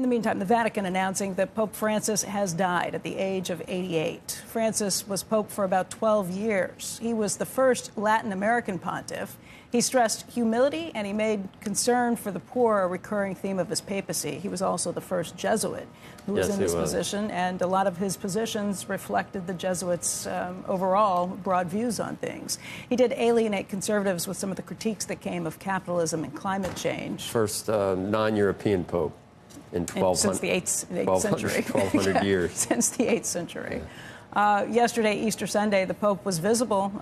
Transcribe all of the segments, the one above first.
In the meantime, the Vatican announcing that Pope Francis has died at the age of 88. Francis was Pope for about 12 years. He was the first Latin American pontiff. He stressed humility, and he made concern for the poor a recurring theme of his papacy. He was also the first Jesuit who was in this position, and a lot of his positions reflected the Jesuits' overall broad views on things. He did alienate conservatives with some of the critiques that came of capitalism and climate change. First non-European pope in 1200, since the 8th century. 1,200 years. Since the 8th century. Yesterday, Easter Sunday, the Pope was visible.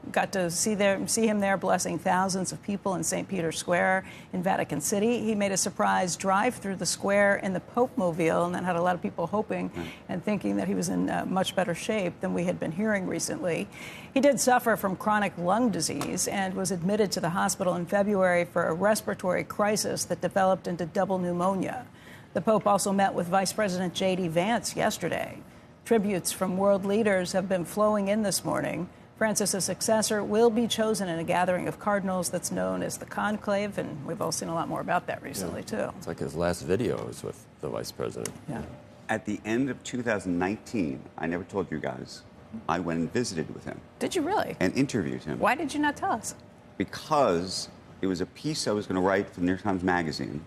Got to see him there blessing thousands of people in St. Peter's Square in Vatican City. He made a surprise drive through the square in the Pope-mobile, and that had a lot of people hoping and thinking that he was in much better shape than we had been hearing recently. He did suffer from chronic lung disease and was admitted to the hospital in February for a respiratory crisis that developed into double pneumonia. The Pope also met with Vice President J.D. Vance yesterday. Tributes from world leaders have been flowing in this morning. Francis' successor will be chosen in a gathering of cardinals that's known as the Conclave, and we've all seen a lot more about that recently, too. It's like his last video was with the vice president. Yeah. At the end of 2019, I never told you guys, I went and visited with him. Did you really? And interviewed him. Why did you not tell us? Because it was a piece I was going to write for the New York Times Magazine,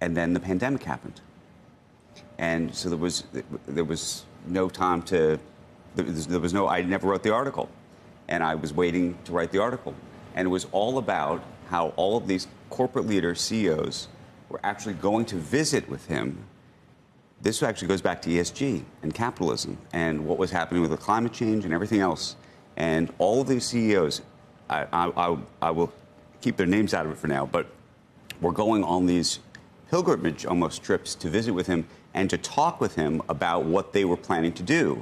and then the pandemic happened. And so there was no time to, I never wrote the article. And I was waiting to write the article. And it was all about how all of these corporate leaders, CEOs, were actually going to visit with him. This actually goes back to ESG and capitalism and what was happening with the climate change and everything else. And all of these CEOs, I will keep their names out of it for now, but were going on these pilgrimage almost trips to visit with him and to talk with him about what they were planning to do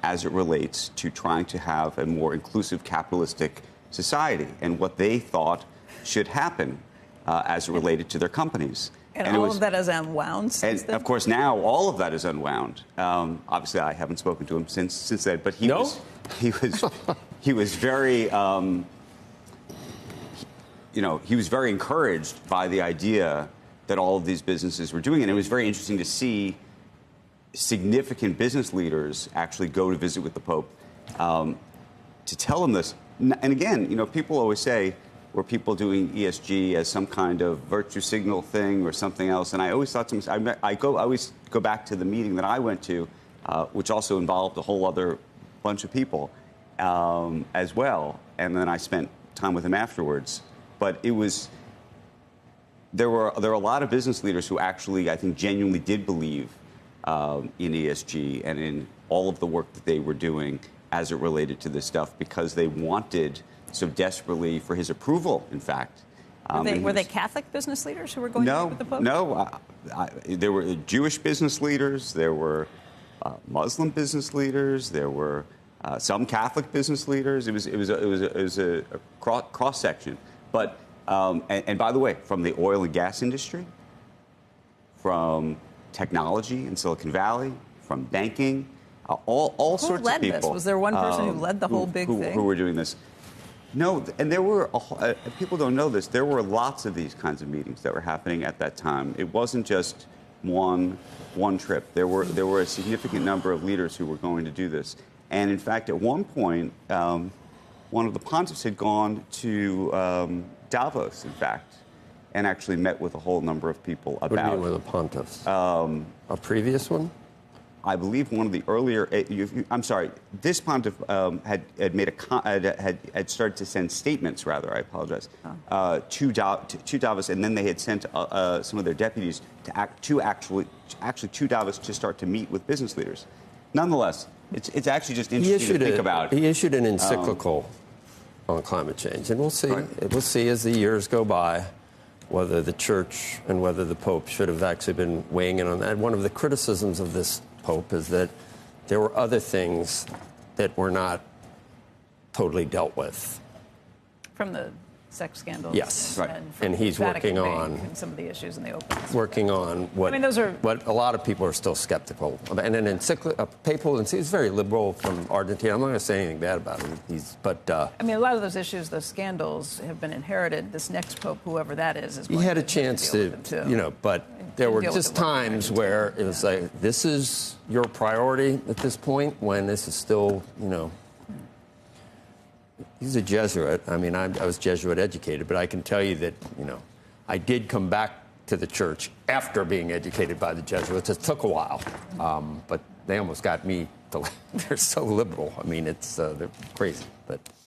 as it relates to trying to have a more inclusive capitalistic society and what they thought should happen as it related to their companies. And all of that is unwound since then? Of course, now all of that is unwound. Obviously, I haven't spoken to him since then, but he was very, he was very encouraged by the idea that all of these businesses were doing. And it was very interesting to see significant business leaders actually go to visit with the Pope to tell him this. And again, people always say, were people doing ESG as some kind of virtue signal thing or something else? And I always thought to myself, I always go back to the meeting that I went to, which also involved a whole other bunch of people as well. And then I spent time with him afterwards. But it was... There were a lot of business leaders who actually, I think, genuinely did believe in ESG and in all of the work that they were doing as it related to this stuff because they wanted so desperately for his approval, in fact. Were they Catholic business leaders who were going to meet with the Pope? No. There were Jewish business leaders. There were Muslim business leaders. There were some Catholic business leaders. It was a cross section. But and by the way, from the oil and gas industry, from technology in Silicon Valley, from banking, all sorts of people. This? Was there one person who led the whole big thing? Who were doing this? No, and there were, people don't know this, there were lots of these kinds of meetings that were happening at that time. It wasn't just one trip. There were a significant number of leaders who were going to do this. And in fact, at one point, one of the pontiffs had gone to Davos, in fact, and actually met with a whole number of people about... What do you mean with a pontiff? A previous one? I believe one of the earlier... I'm sorry. This pontiff had started to send statements, rather, I apologize, to Davos, and then they had sent some of their deputies to Davos to start to meet with business leaders. Nonetheless, it's actually just interesting to think about. He issued an encyclical on climate change, and we'll see. Right. We'll see as the years go by whether the Church and whether the Pope should have actually been weighing in on that. One of the criticisms of this Pope is that there were other things that were not totally dealt with. From the sex scandals. Yes, right. And he's Vatican working Bank on and some of the issues in the open. working on what, I mean, those are what a lot of people are still skeptical. And an papal, and he's very liberal from Argentina. I'm not going to say anything bad about him. I mean, a lot of those issues, those scandals, have been inherited. This next pope, whoever that is he going had a to chance deal to, with them, too. you know, but there were Deal with just the one times right. where it was like, this is your priority at this point, when this is still, you know. He's a Jesuit. I mean, I was Jesuit educated, but I can tell you that, you know, I did come back to the church after being educated by the Jesuits. It took a while, but they almost got me to, they're so liberal. I mean, they're crazy, but.